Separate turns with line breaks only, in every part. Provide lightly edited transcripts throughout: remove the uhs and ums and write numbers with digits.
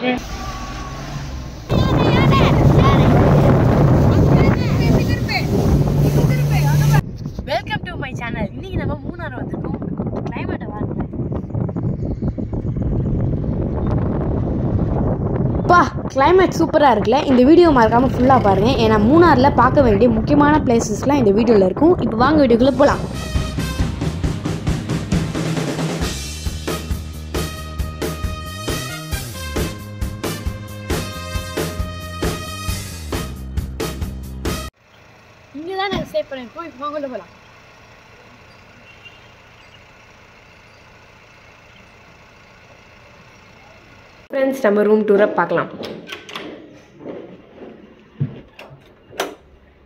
Welcome to my channel. இன்னைக்கு நம்ம மூணார் வந்திருக்கோம். கிளைமேட்டை பாருங்க. கிளைமேட் சூப்பராக இருக்குல்ல. இந்த வீடியோ மறக்காமல் ஃபுல்லாக பாருங்கள். ஏன்னா மூணாரில் பார்க்க வேண்டிய முக்கியமான பிளேசஸ்லாம் இந்த வீடியோவில் இருக்கும். இப்போ வாங்க வீடியோக்குள்ளே போகலாம். இங்கே தான் நாங்கள் ஸ்டே பண்ணியிருக்கோம். இப்போ வாங்க போகலாம். ஃப்ரெண்ட்ஸ், நம்ம ரூம் டூரை பார்க்கலாம்.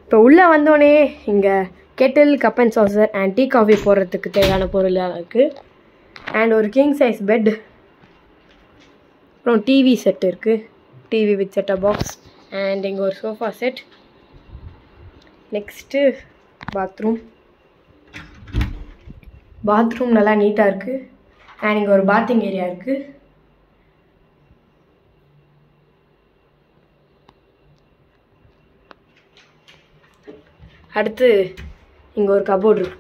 இப்போ உள்ளே வந்தோடனே இங்கே Kettle, cup and Chaucer and tea coffee போடுறதுக்கு தேவையான பொருளாக இருக்குது. அண்ட் ஒரு கிங் சைஸ் பெட், அப்புறம் டிவி செட் இருக்குது, TV with setup box. And இங்கே ஒரு சோஃபா செட். நெக்ஸ்ட்டு பாத்ரூம் நல்லா நீட்டாக இருக்குது. அண்ட் இங்கே ஒரு பாத்திங் ஏரியா இருக்குது. அடுத்து இங்கே ஒரு கபோர்டு இருக்கு.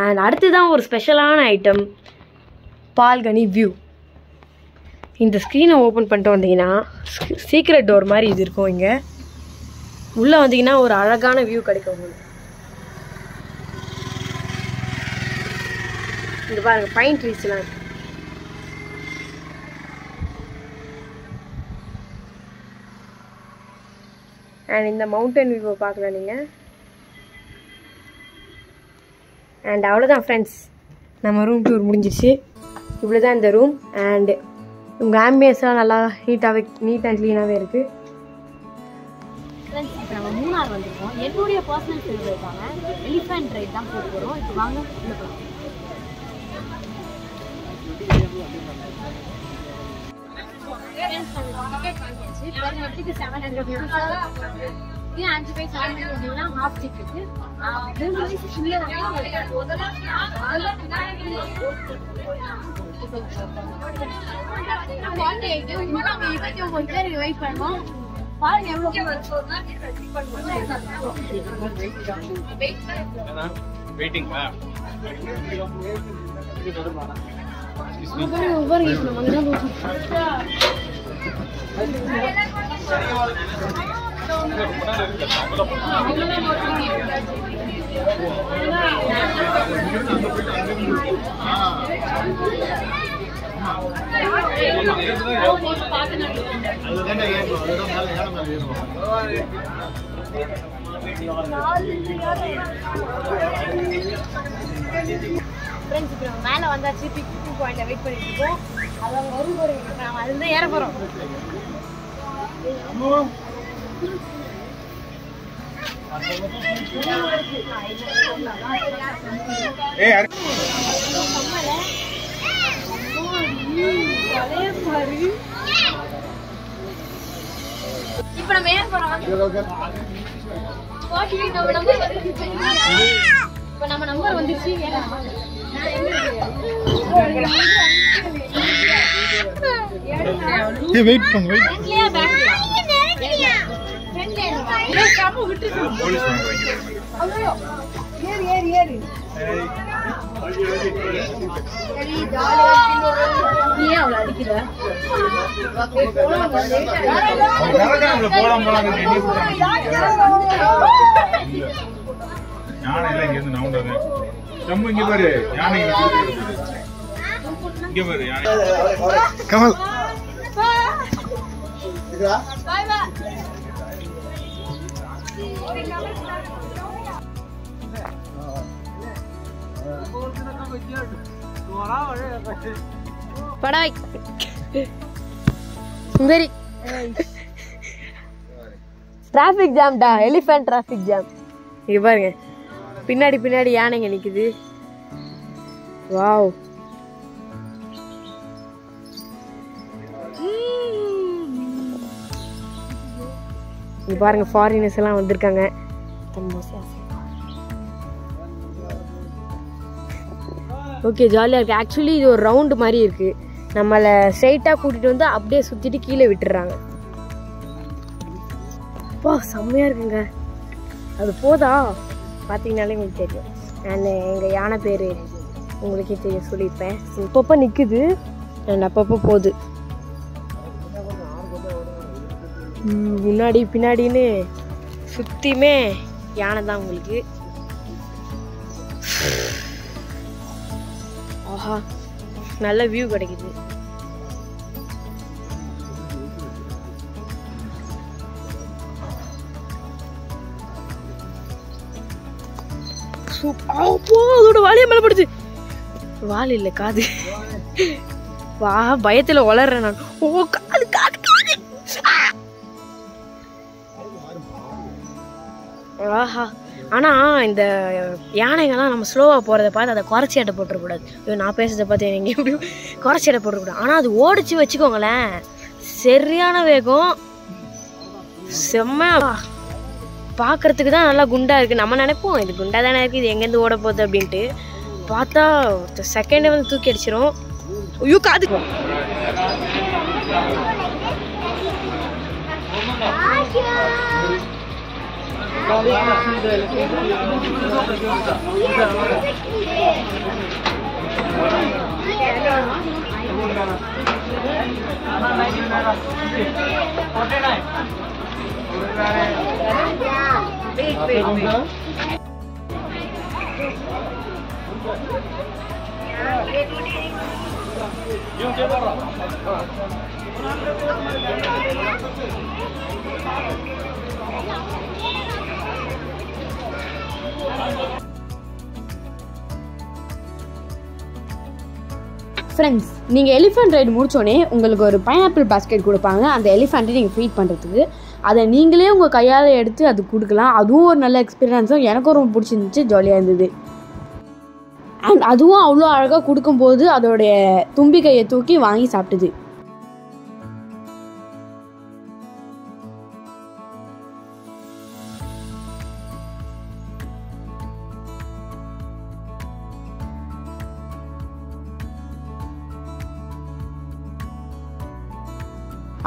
அண்ட் அடுத்து தான் ஒரு ஸ்பெஷலான ஐட்டம், பால்கனி வியூ. இந்த ஸ்க்ரீனை ஓப்பன் பண்ணிட்டு வந்தீங்கன்னா சீக்ரெட் டோர் மாதிரி இது இருக்கும். இங்கே உள்ளே வந்தீங்கன்னா ஒரு அழகான வியூ கிடைக்கும் உங்களுக்கு. இங்கே பாருங்கள், பைன் ட்ரீஸ்லாம் இருக்கு. அண்ட் இந்த மவுண்டன் வியூவை பார்க்கலாம் நீங்கள். அண்ட் அவ்வளோதான் ஃப்ரெண்ட்ஸ், நம்ம ரூம் டூர் முடிஞ்சிச்சு. இவ்வளோ தான் இந்த ரூம். அண்டு உங்கள் ஆம்பியன்ஸ்லாம் நல்லா நீட் அண்ட் க்ளீனாகவே இருக்குது. ஃப்ரெண்ட்ஸ், இப்போ நம்ம மூணார் வந்திருக்கோம். என்னுடைய பர்சனல் ஃபேவரட்டான எலிஃபண்ட் ரைட் தான் போக போகிறோம். இப்போ வாங்க உள்ள போகிறோம். ஹாஃப் டிக்கெட்டு வெயிட் பண்ணுவோம். பாருங்க எவ்வளோ ஃப்ரெண்ட்ஸ், இப்போ நம்ம மேலே வந்தாச்சு. பிக்னிக் பாயிண்ட்ல வெயிட் பண்ணிட்டு இருக்கோம். அது அவங்க வரும் போகிறோம். நம்ம அதுலேருந்து ஏற போகிறோம். இப்போ நம்ம ஏற போகிறோம். இப்போ நம்ம நம்பர் வந்துச்சு.
வெயிட் பண்ணு. கமல்
படாய் சுந்தரி. டிராஃபிக் ஜாம்டா, எலிஃபண்ட் டிராஃபிக் ஜாம். இங்க பாருங்க, பின்னாடி யானைங்க நிக்குது. வாவ், இங்க பாருங்க, ஃபாரினர்ஸ் எல்லாம் வந்திருக்காங்க. ஓகே, ஜாலியாக இருக்குது. ஆக்சுவலி இது ஒரு ரவுண்டு மாதிரி இருக்குது. நம்மளை ஸ்ட்ரைட்டாக கூட்டிகிட்டு வந்து அப்படியே சுற்றிட்டு கீழே விட்டுடுறாங்க. அப்பா செம்மையாக இருக்குங்க. அது போதா பார்த்தீங்கனாலே உங்களுக்கு தெரியும். நான் எங்கள் யானை பேர் உங்களுக்கே தெரியும், சொல்லியிருப்பேன். இப்பப்போ நிற்குது அண்ட் அப்பப்போ போகுது. முன்னாடி பின்னாடின்னு சுற்றியுமே யானை தான் உங்களுக்கு. ஆஹா நல்ல வியூ கிடைக்குது. அதோட வாலியை மேல படுது. வால் இல்ல காது. வா பயத்துல வளர்றேன் நான். ஓ காது காது காது. ஆஹா ஆனா இந்த யானைகள்லாம் நம்ம ஸ்லோவா போறதை பார்த்து அதை குறைச்சி எடை போட்டுறக்கூடாது. நான் பேசுறதை பார்த்து நீங்க எப்படியும் குறைச்சி எடை போட்டுறக்கூடாது. ஆனா அது ஓடிச்சு வச்சுக்கோங்களேன், சரியான வேகம், செம்ம. பார்க்கறதுக்கு தான் நல்லா குண்டா இருக்கு. நம்ம நினைப்போம் இது குண்டா தானே இருக்கு, இது எங்கேருந்து ஓட போகுது அப்படின்ட்டு. பார்த்தா செகண்டே வந்து தூக்கி அடிச்சிடும். ஐயோ காது.
ஃப்ரெண்ட்ஸ், நீங்கள் எலிஃபெண்ட் ரைடு முடித்தோடனே உங்களுக்கு ஒரு பைனாப்பிள் பாஸ்கெட் கொடுப்பாங்க. அந்த எலிஃபெண்ட்டை நீங்கள் ஃபீட் பண்ணுறதுக்கு அதை நீங்களே உங்கள் கையால் எடுத்து அது கொடுக்கலாம். அதுவும் ஒரு நல்ல எக்ஸ்பீரியன்ஸும் எனக்கும் ரொம்ப பிடிச்சிருந்துச்சு, ஜாலியாக இருந்தது. அண்ட் அதுவும் அவ்வளோ அழகாக கொடுக்கும்போது அதோடைய தும்பிக்கையை தூக்கி வாங்கி சாப்பிட்டுது.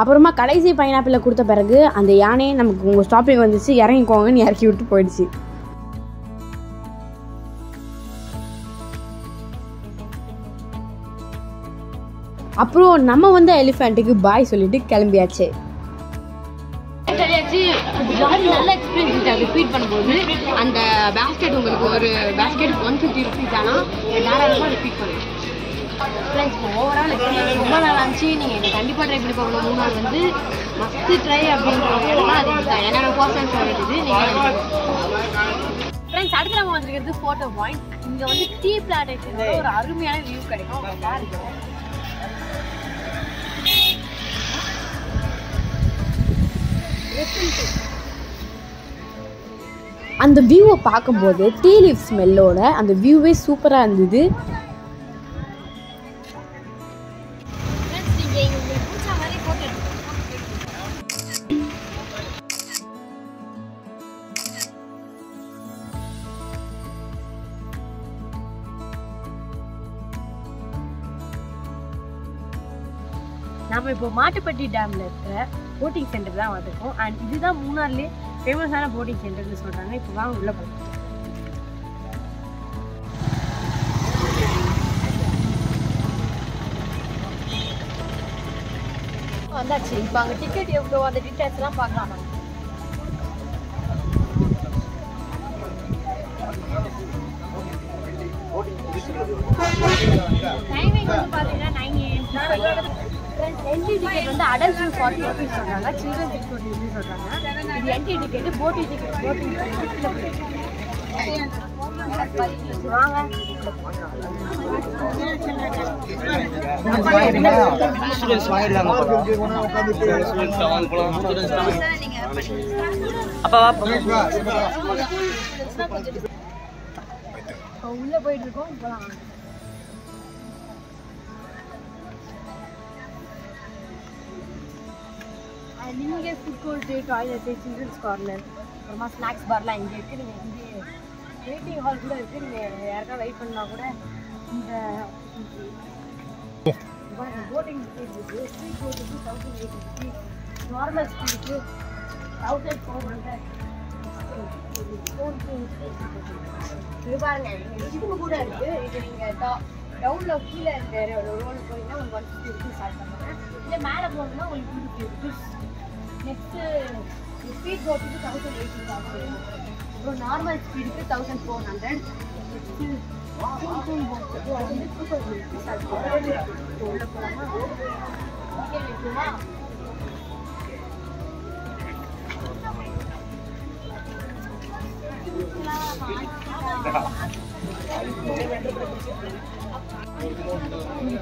அப்புறமா கடைசி பைனாப்பிளை கொடுத்த பிறகு அந்த யானையை நமக்கு உங்கள் ஸ்டாப்பிங் வந்துச்சு, இறங்கிக்கோங்கன்னு இறக்கி விட்டு போயிடுச்சு. அப்புறம் நம்ம வந்து எலிஃபெண்ட்டுக்கு பாய் சொல்லிட்டு கிளம்பியாச்சு.
நல்ல எக்ஸ்பீரியன்ஸ் அது ஃபீட் பண்ணும்போது. அந்த பேஸ்கெட் உங்களுக்கு ஒரு பேஸ்கெட் 150 rupees. ஆனால் தாராளமாக அதை ஃபீட் பண்ணுங்க. ஃப்ரெண்ட்ஸ், ஓவரால் எக்ஸ்பீரியன்ஸ் ரொம்ப நல்லா இருந்துச்சு. நீங்கள் இதை கண்டிப்பாக ட்ரை பண்ணி பார்க்கணும். மூணார் வந்து மஸ்ட் ட்ரை அப்படின்றவங்க அது இதுதான் என்னோட பர்சனல் ஃபேவரட். இது நீங்கள் ஃப்ரெண்ட்ஸ், அடுத்து நம்ம வந்துருக்கிறது ஃபோட்டோ பாயிண்ட். இங்கே வந்து டீ பிளான்டேஷனோட ஒரு அருமையான வியூ கிடைக்கும்.
அந்த வியூவை பார்க்கும்போது டீ லீஃப் ஸ்மெல்லோட அந்த வியூவே சூப்பராக இருந்தது.
நம்ம இப்போ மாட்டுப்பட்டி டேமில் இருக்கிற போட்டிங் சென்டர் தான் வந்திருக்கோம். அண்ட் இதுதான் மூணார்லேயே ஃபேமஸான போட்டிங் சென்டர்னு சொல்கிறாங்க. இப்போ வாங்க உள்ளே போகலாம். வந்தாச்சு. இப்போ அங்கே டிக்கெட் எவ்வளோ, அந்த டீட்டெயில்ஸ்லாம் பார்க்கலாம். டைமிங் வந்து பார்த்தீங்கன்னா 9 AM. என்ட்ரி டிக்கெட் வந்து அடல்ட் 40 rupees சொல்கிறாங்க, சில்ட்ரன் 60 rupees சொல்கிறாங்க. இது entry ticket. Boating ticket boating வாங்க. உள்ள போயிட்டு இருக்கோம். இப்போலாம் இங்கே food court, toilet, children's corner, அப்புறமா ஸ்நாக்ஸ் பார்லாம் இங்கே இருக்குது. நீங்கள் இங்கே வெயிட்டிங் ஹால் கூட இருக்குது. நீங்கள் யாருக்கா வெயிட் பண்ணால் கூட இந்த போட்டிங் ஸ்பீட் இருக்குது. ஸ்பீட் போட்டுக்கு 1850, நார்மல் ஸ்பீடுக்கு 1400. இது பாருங்க, ஜிம்மு கூட இருக்கு. இது நீங்கள் டவுன்ல கீழே இருக்க ரோடு போனீங்கன்னா உங்களுக்கு 150 ருபீஸ் ஸ்டார்ட் பண்ணுவாங்க. இல்லை மேலே போகணும்னா உங்களுக்கு 250 ருபீஸ். நெக்ஸ்ட்டு ஸ்பீட் போட்டுக்கு 1800 ஆகும். அப்புறம் நார்மல் ஸ்பீடுக்கு 1400. உள்ள போகலாமா?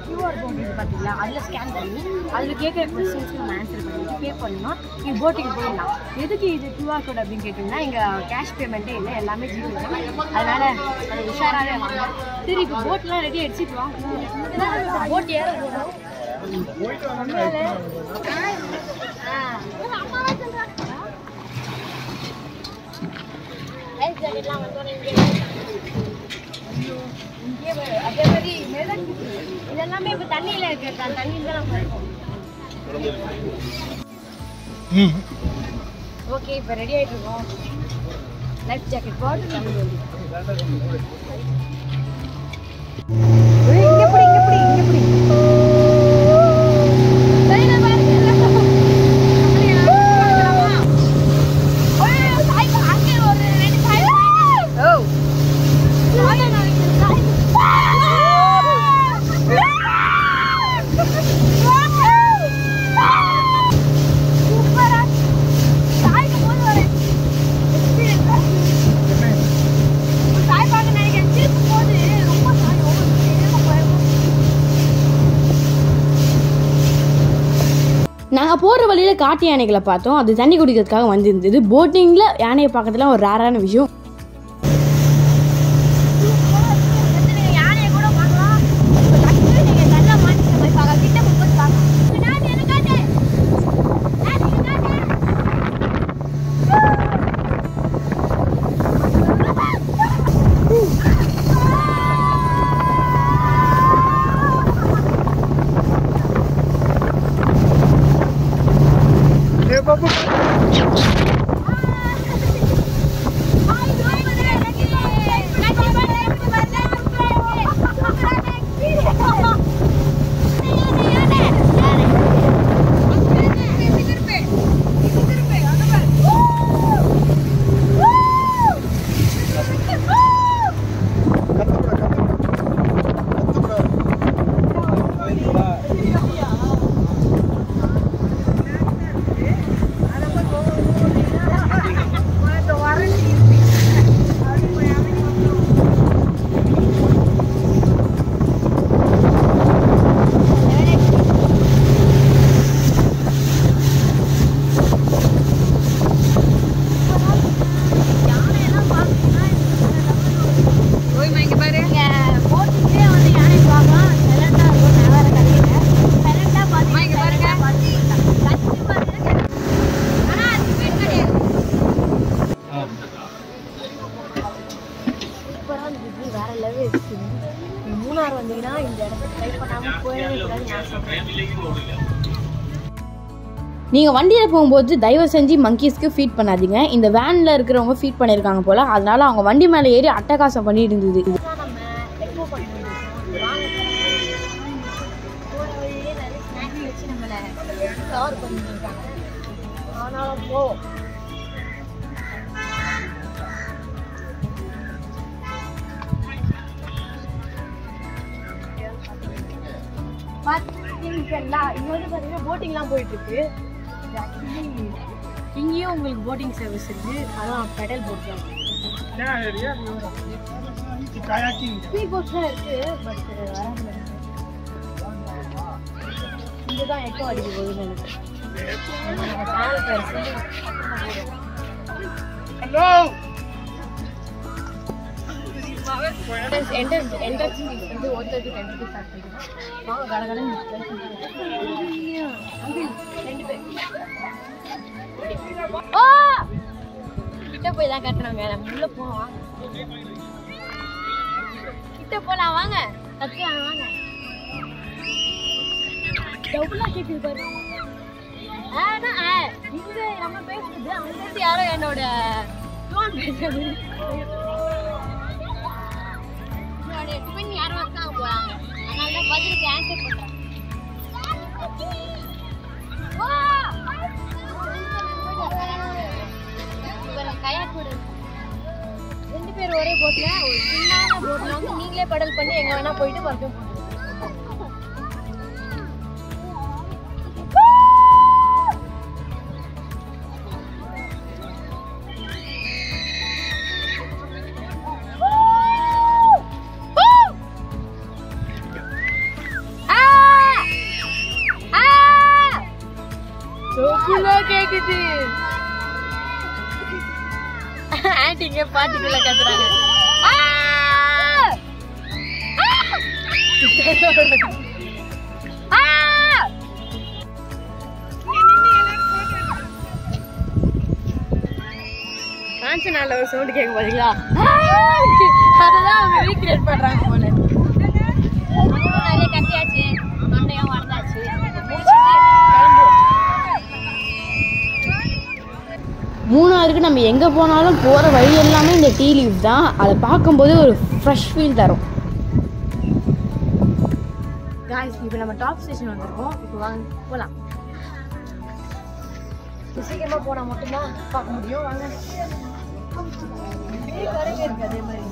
QR கோட் இருக்குது பார்த்தீங்களா, அதில் ஸ்கேன் பண்ணி அதில் கேட்குற கொஸ்டின்ஸ்க்கு நம்ம ஆன்சர் பண்ணிட்டு பே பண்ணணும். நீங்கள் போட்டிங் போயிடலாம். எதுக்கு இது QR கோட் அப்படின்னு கேட்டிங்கன்னா, இங்கே கேஷ் பேமெண்ட்டே இல்லை, எல்லாமே ஜிபே தான். அதனால் அது உஷாராகவே வாங்க. சரி, இப்போ போட்லாம் ரெடி அடிச்சுட்டு வாங்க. போட் ஏற போகிறோம். அதே மாதிரி இதெல்லாமே இப்போ தண்ணியில் இருக்கு. தண்ணியில் தான் நம்ம இருக்கோம். ஓகே, இப்போ ரெடி ஆகிட்டு இருக்கோம். லைஃப் ஜாக்கெட் போட்டு இங்கே போடி.
நாங்கள் போகிற வழியில் காட்டு யானைகளை பார்த்தோம். அது தண்ணி குடிக்கிறதுக்காக வந்துருந்தது. போட்டிங்கில் யானையை பார்க்கறதுலாம் ஒரு ரேரான விஷயம். மூணார் வந்தீங்கன்னா இந்த இடத்த ட்ரை பண்ணாமல் போயிடவே கூடாது நான் சொல்கிறேன். நீங்கள் வண்டியில் போகும்போது தயவு செஞ்சு மங்கீஸ்க்கு ஃபீட் பண்ணாதீங்க. இந்த வேனில் இருக்கிறவங்க ஃபீட் பண்ணியிருக்காங்க போல். அதனால அவங்க வண்டி மேலே ஏறி அட்டகாசம் பண்ணிட்டு இருந்தது.
இங்க வந்து பாத்தீங்கன்னா போட்டிங்லாம் போயிட்டு இருக்கு. இங்கேயும் உங்களுக்கு போட்டிங் சர்வீஸ் இருக்கு. அதான் பெடல் போட் தான். ஸ்பீட் போட்ஸ்லாம் இருக்கு. பட் வராமல் இங்கதான் எக்கோ அடிக்க போகுதுன்னு நினைக்கிறேன். ஹலோ என்ட்ரன்ஸ் வந்து ஒருத்தருக்கு 10 ரூபீஸ் ஸ்டார்ட் பண்ணிக்கலாம். வாங்க கடகடன் 2 பேர் கிட்ட போய் தான் கட்டுறாங்க. நம்ம உள்ள போவோம். கிட்ட போலாம் வாங்க. கத்துறாங்க வாங்க.
டபுளா கேக்குது பாரு. ஆனா இங்க நம்ம பேசுறது அங்க யாரோ என்னோட டோன் பேசுறது. என்னோட ட்வின் யாரோ இருக்காங்க போறாங்க. அதனால தான் பதிலுக்கு ஆன்சர் பண்றேன். வா கயாக் கூட 2 பேர் ஒரே போட்ல ஒரு சின்ன போட்ல வந்து நீங்களே பெடல் பண்ணி எங்க வேணா போயிட்டு வரட்டும். கேக்குது ஆன்டிங்க பாட்டிக்குள்ள கத்துறாங்க. காஞ்சனால ஒரு சவுண்ட் கேட்க பாத்தீங்களா? அததான் அவங்க ரீக்ரியேட் பண்றாங்க போல. நிறைய கத்தியாச்சு, தொண்டையும் வளர்ந்தாச்சு. மூணாருக்கு நம்ம எங்கே போனாலும் போகிற வழி எல்லாமே இந்த டீ லீஃப் தான். அதை பார்க்கும்போது ஒரு ஃப்ரெஷ் ஃபீல் தரும். காய்ஸ், இப்போ நம்ம டாப் ஸ்டேஷன் வந்திருக்கோம். இப்போ வாங்க போகலாம். சீக்கிரமாக போனால் மட்டும்தான் பார்க்க முடியும். வாங்க. கரைங்க இருக்கு அதே மாதிரி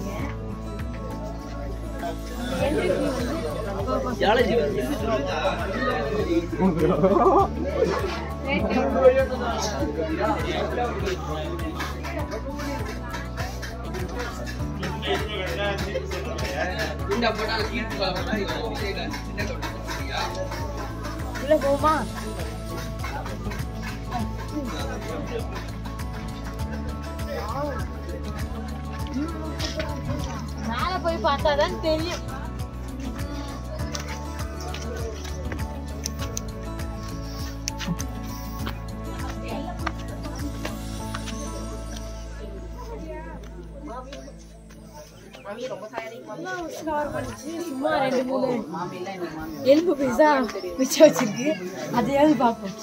உள்ள போமா. மேல போய் பார்த்தாதான் தெரியும். சும்மா 2-3 எலும்பு பீஸா மிச்சம் வச்சிருக்கு. அதையாவது பார்ப்போம்.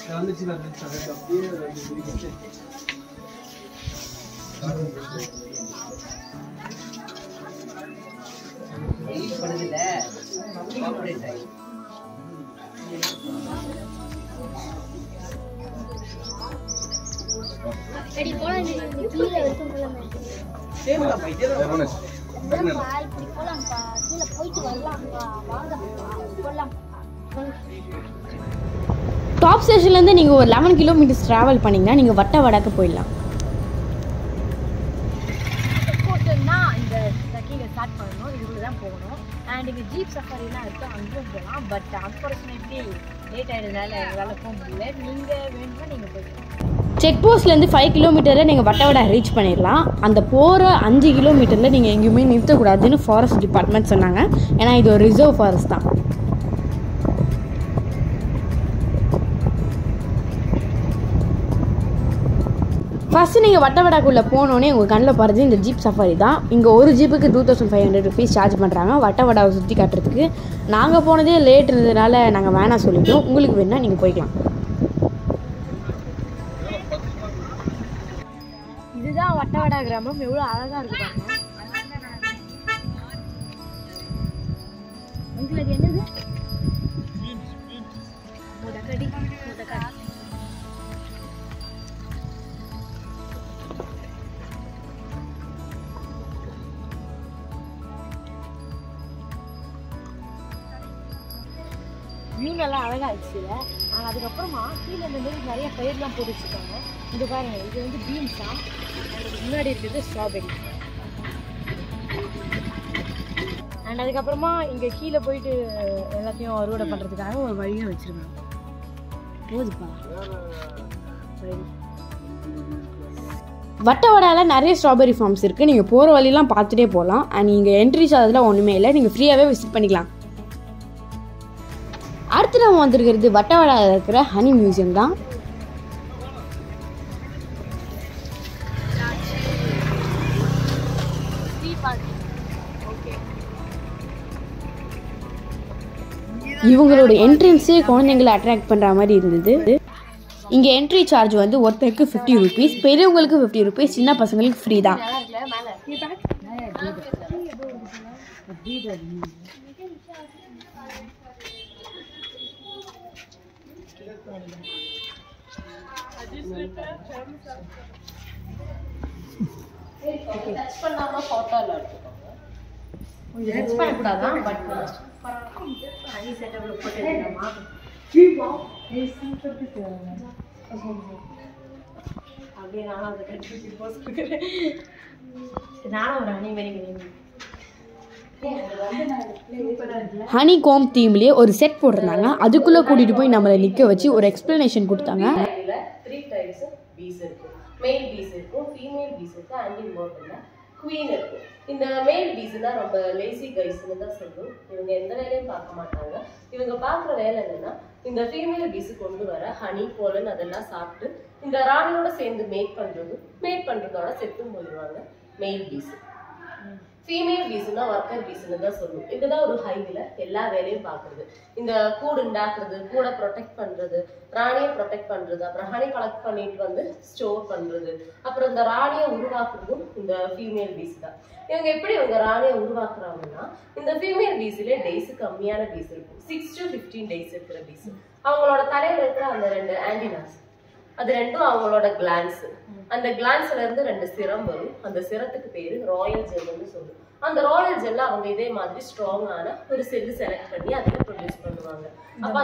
டாப் ஸ்டேஷன்லேருந்து நீங்கள் ஒரு 11 கிலோமீட்டர்ஸ் ட்ராவல் பண்ணிங்கன்னா நீங்கள் வட்டவடாக்கு போயிடலாம். இந்த ட்ரெக்கிங்கை ஸ்டார்ட் பண்ணணும். இதுக்குள்ள தான் போகணும். அண்ட் இங்கே ஜீப் சஃபாரிலாம் இருக்குது, அங்கேயும் போகலாம். பட் அன்ஃபார்ச்சுனேட்லி லேட் ஆகிடுறதுனால எங்களால் போக முடியல. நீங்கள் வேணும்னா நீங்கள் போய்க்கலாம். செக் போஸ்ட்லேருந்து 5 கிலோமீட்டரில் நீங்கள் வட்டவடா ரீச் பண்ணிடலாம். அந்த போகிற 5 கிலோமீட்டரில் நீங்கள் எங்கேயுமே நிறுத்தக்கூடாதுன்னு ஃபாரஸ்ட் டிபார்ட்மெண்ட் சொன்னாங்க. ஏன்னா இது ஒரு ரிசர்வ் ஃபாரஸ்ட் தான். ஃபஸ்ட்டு நீங்கள் வட்டவடாக்குள்ளே போனோன்னே உங்கள் கண்ணில் படுறது இந்த ஜீப் சஃபாரி தான். இங்கே ஒரு ஜீப்புக்கு 2500 ருபீஸ் சார்ஜ் பண்ணுறாங்க வட்டவடாவை சுற்றி காட்டுறதுக்கு. நாங்கள் போனதே லேட் இருந்ததுனால நாங்கள் வேணாம் சொல்லிட்டோம். உங்களுக்கு வேணால் நீங்கள் போய்க்கலாம். இதுதான் வட்டவடா கிராமம். எவ்வளோ அழகாக இருக்கு பாருங்க. உங்களுக்கு என்னது? முடக்கடி. வியூ நல்லா அழகாகிடுச்சு. ஆனால் அதுக்கப்புறமா கீழே இந்த மாதிரி நிறைய பயிர்லாம் போட்டு வச்சுருக்காங்க. இது பாருங்க, இது வந்து பீன்ஸ் தான். அதுக்கு முன்னாடி இருக்கிறது ஸ்ட்ராபெரி. அண்ட் அதுக்கப்புறமா இங்கே கீழே போயிட்டு எல்லாத்தையும் அறுவடை பண்ணுறதுக்காக ஒரு வழியும் வச்சுருக்காங்க. போதுப்பா. வட்டவடாவில் நிறைய ஸ்ட்ராபெரி ஃபார்ம்ஸ் இருக்குது. நீங்கள் போகிற வழியெல்லாம் பார்த்துட்டே போகலாம். அண்ட் நீங்கள் என்ட்ரி சார்ஜில் ஒன்றுமே இல்லை. நீங்கள் ஃப்ரீயாகவே விசிட் பண்ணிக்கலாம். அடுத்து நம்ம வந்திருக்கிறது வட்டவடாவில் இருக்கிற ஹனி மியூசியம் தான். இவங்களோட என்ட்ரன்ஸே குழந்தைங்களை அட்ராக்ட் பண்ணுற மாதிரி இருந்தது. இங்கே என்ட்ரி சார்ஜ் வந்து ஒருத்தருக்கு 50 rupees, பெரியவங்களுக்கு 50 rupees, சின்ன பசங்களுக்கு ஃப்ரீ தான். ஹனி கோம் தீம்லேயே ஒரு செட் போட்டிருந்தாங்க. அதுக்குள்ளே கூட்டிகிட்டு போய் நம்மளை நிற்க வச்சு ஒரு எக்ஸ்பிளனேஷன் கொடுத்தாங்க.
3 types of bees இருக்கும். மேல் பீஸ் இருக்கும், ஃபீமேல் பீஸ் இருக்கு, அண்ட் இம்பார்ட்டன்ட்ல குவீன் இருக்கும். இந்த மேல் பீஸ்னா ரொம்ப லேசி கைஸ்னு தான் சொல்லுவோம். இவங்க எந்த வேலையும் பார்க்க மாட்டாங்க. இவங்க பார்க்குற வேலை என்னன்னா இந்த ஃபீமேல் பீஸ் கொண்டு வர ஹனி போலன் அதெல்லாம் சாப்பிட்டு இந்த ராணியோட சேர்ந்து மேட் பண்றதோட செத்தும் போயிடுவாங்க மேல் பீஸ். ஃபீமேல் பீஸ்னா ஒர்க்கர் பீஸ்னு தான் சொல்லுவோம். இதுதான் ஒரு ஹைவில் எல்லா வேலையும் பார்க்குறது. இந்த கூடு உண்டாக்குறது, கூட ப்ரொடெக்ட் பண்ணுறது, ராணியை ப்ரொடெக்ட் பண்ணுறது, அப்புறம் ஹனி கலெக்ட் பண்ணிட்டு வந்து ஸ்டோர் பண்ணுறது, அப்புறம் இந்த ராணியை உருவாக்குறதும் இந்த ஃபீமேல் பீஸ் தான். இவங்க எப்படி இவங்க ராணியை உருவாக்குறாங்கன்னா இந்த ஃபீமேல் பீஸ்லேயே டேஸ் கம்மியான பீஸ் இருக்கும். 6 to 15 days இருக்கிற பீஸ். அவங்களோட தலையில் இருக்கிற அந்த 2 ஆன்டினாஸ் அது ரெண்டும் அவங்களோட கிளான்ஸ். அந்த கிளான்ஸ்ல இருந்து 2 சிரம் வரும். அந்த சிரத்துக்கு பேரு ராயல் ஜெல்னு சொல்லுவோம். அந்த ராயல் ஜெல்ல அவங்க இதே மாதிரி ஸ்ட்ராங்கான ஒரு செல்லு செலக்ட் பண்ணி அதில் ப்ரொடியூஸ் பண்ணுவாங்க. அப்ப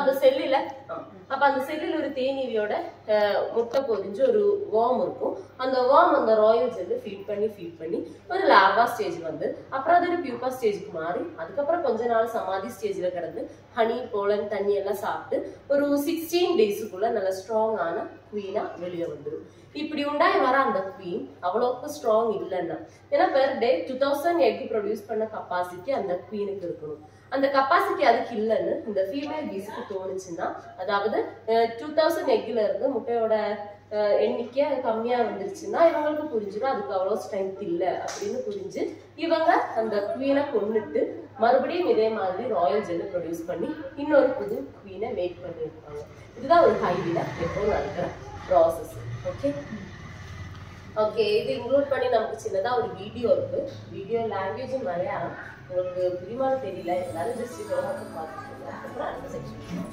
அந்த செல்லில் ஒரு தேனீவியோட முட்டை பொதிஞ்சு ஒரு வார்ம் இருக்கும். அந்த வார்ம் அந்த ராயல் ஜெல்லு ஃபீட் பண்ணி ஒரு லார்வா ஸ்டேஜ் வந்து அப்புறம் அது ஒரு பியூப்பா ஸ்டேஜுக்கு மாறி அதுக்கப்புறம் கொஞ்ச நாள் சமாதி ஸ்டேஜ்ல கிடந்து ஹனி போலன் தண்ணி எல்லாம் சாப்பிட்டு ஒரு 16 daysக்குள்ள நல்ல ஸ்ட்ராங்கான குவீனா வெளியே வந்துடும். இப்படி உண்டாய் வர அந்த குவீன் அவ்வளோக்கு ஸ்ட்ராங் இல்லைன்னா, ஏன்னா பெர் டே 2000 எக் ப்ரொடியூஸ் பண்ண கப்பாசிட்டி அந்த குவீனுக்கு இருக்கணும். அந்த கப்பாசிட்டி அதுக்கு இல்லைன்னு இந்த ஃபீமேல் பீஸுக்கு தோணுச்சுன்னா, அதாவது 2000 எக்ல இருந்து முட்டையோட எண்ணிக்கை கம்மியா வந்துருச்சுன்னா இவங்களுக்கு புரிஞ்சிடும் அதுக்கு அவ்வளோ ஸ்ட்ரென்த் இல்லை அப்படின்னு புரிஞ்சு இவங்க அந்த குவீனை கொண்டுட்டு மறுபடியும் இதே மாதிரி ராயல் ஜெல்லை ப்ரொடியூஸ் பண்ணி இன்னொரு புது குவீனை மேக் பண்ணியிருப்பாங்க. இதுதான் ஒரு ஹைவில எப்போது நடக்கிற ப்ராசஸ். ஓகே, இது இன்க்ளூட் பண்ணி நமக்கு சின்னதா ஒரு வீடியோ இருக்கு. வீடியோ லாங்குவேஜும் மலையாளம். உங்களுக்கு புரியுமான்னு தெரியல, எல்லாரும் ஜஸ்ட் இதோட பார்த்துக்கோங்க. அப்புறம் அடுத்த செக்ஷன்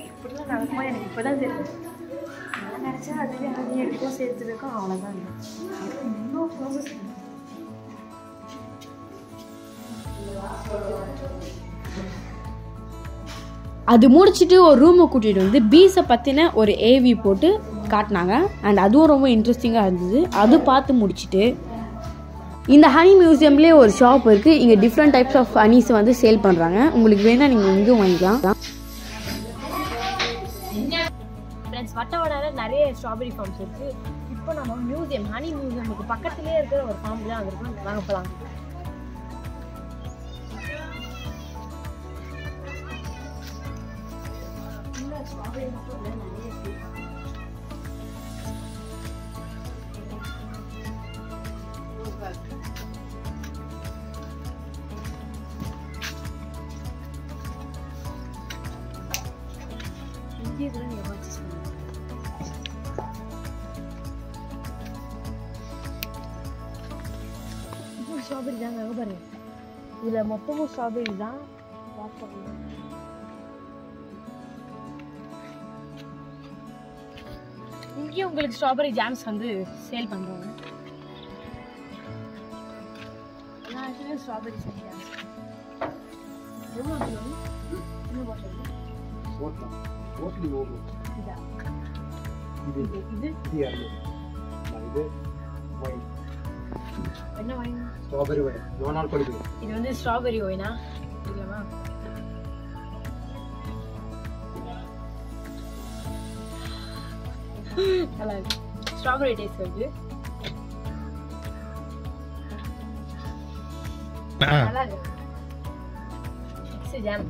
இப்படிலாம் நடக்குமா எனக்கு இப்போதான் தெரியும். நான் நினச்சா அதுவே அது எடுக்கும் சேர்த்துருக்கோம், அவ்வளோதான். இன்னும் ப்ராசஸ்
அது முடிச்சுட்டு ஒரு ரூமை கூட்டிகிட்டு வந்து பீஸை பற்றின ஒரு ஏவி போட்டு காட்டினாங்க. அண்ட் அதுவும் ரொம்ப இன்ட்ரெஸ்டிங்காக இருந்தது. அது பார்த்து முடிச்சுட்டு இந்த ஹனி மியூசியம்லேயே ஒரு ஷாப் இருக்குது. இங்கே டிஃப்ரெண்ட் டைப்ஸ் ஆஃப் ஹனிஸ் வந்து சேல் பண்ணுறாங்க. உங்களுக்கு வேணால் நீங்கள் இங்கேயும் வாங்கிக்கலாம்.
ஃப்ரெண்ட்ஸ், வட்டவடாவில் நிறைய ஸ்ட்ராபெரி ஃபார்ம்ஸ் இருக்குது. இப்போ நம்ம மியூசியம் ஹனி மியூசியமுக்கு பக்கத்துலேயே இருக்கிற ஒரு ஃபார்ம் தான் வந்திருக்கோம். வாங்க போகலாம். ஸ்ட்ராபெரி மட்டும் இல்லை, நிறைய இருக்குது. இங்கே கூட நீங்கள் பர்ச்சேஸ் பண்ணுங்க. இப்போ ஸ்ட்ராபெரி தாங்க பாருங்க. இதில் மொத்தமும் ஸ்ட்ராபெரி தான். இங்கேயும் உங்களுக்கு ஸ்ட்ராபெரி ஜாம்ஸ் வந்து சேல் பண்ணுறாங்க. ஸ்ட்ராபெரி ஜாம்ஸ் எவ்வளோ இன்னும் பாட்டில் என்ன வைன்? Strawberry wine. இது வந்து ஸ்ட்ராபெரி வைனா இல்லைமா? நல்லா இருக்கு. ஸ்ட்ராபெரி டேஸ்ட் வருது. நல்லா இருக்கு. Mix jam.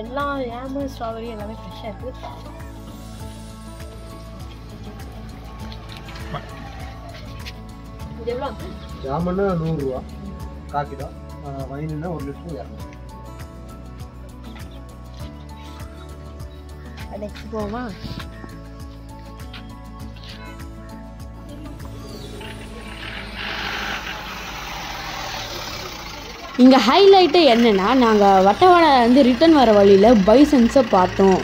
எல்லா ஜாமும் ஸ்ட்ராபெரி எல்லாமே ஃப்ரெஷ்ஷாக இருக்குது. எவ்வளோ?
ஜாமன்னா 100 ரூபா காக்கிடா, வைனுன்னா 1 லிட்டர் 200.
நெக்ஸ்ட் போமா?
இங்கே ஹைலைட்டு என்னென்னா, நாங்கள் வட்டவாடை ரிட்டர்ன் வர வழியில் பைசன்ஸை பார்த்தோம்.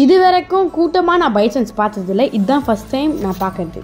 இது வரைக்கும் கூட்டமாக நான் பைசன்ஸ் பார்த்ததில்ல, இதுதான் ஃபஸ்ட் டைம் நான் பார்க்கறது.